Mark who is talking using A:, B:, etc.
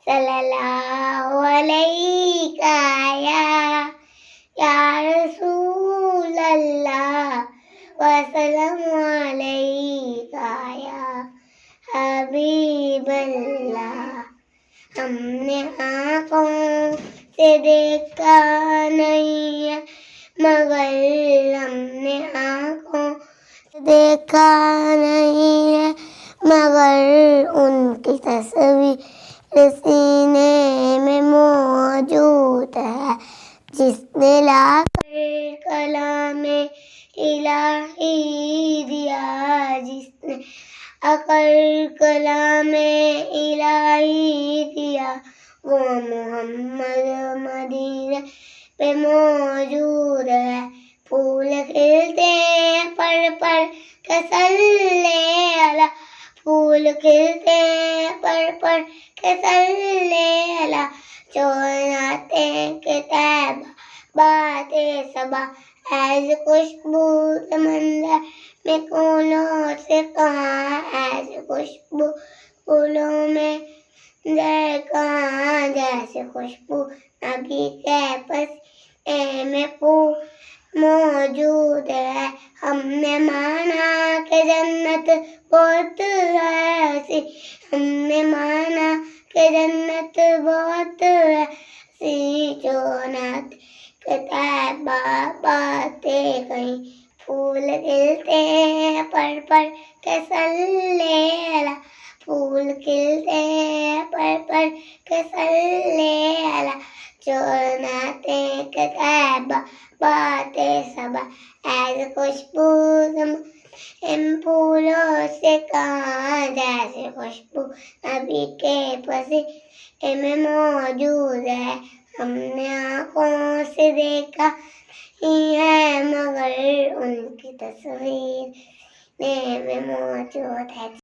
A: सल्लल्लाहु अलैका या रसूल अल्लाह वसल्लम अलैका या हबीब अल्लाह। हमने आँखों से देखा नहीं है मगर हमने आँखों से देखा नहीं है मगर उनकी तस्वीर सीने में मौजूद है। जिसने लाकर कलामे इलाही दिया, जिसने अकर कलामे इलाही दिया, वो मोहम्मद मदीने पे मौजूद है। फूल खिलते पर कसल्ले अला, फूल खिलते पर कसल्ले अला। जो नाते किताब बातें सबा, ऐसे खुशबू समंदर में फूलों से कहाँ, ऐसे खुशबू फूलों में कहाँ, जैसे खुशबू नबी के पसीने में फूल मौजूद है। हमने माना कि जन्नत बहुत ऐसी, हमने माना कि जन्नत बहुत ऐसी, जो नात किताब बातें कहीं। फूल खिलते पर कसल्ले अला, फूल खिलते पर कसल्ले अला। जो नाते किताब बातें सबा, ऐसे खुशबू इन फूलों से कहाँ, जैसे खुशबू नबी के पसीने में मौजूद है। हमने आँखों से देखा नहीं है मगर उनकी तस्वीर में मौजूद है।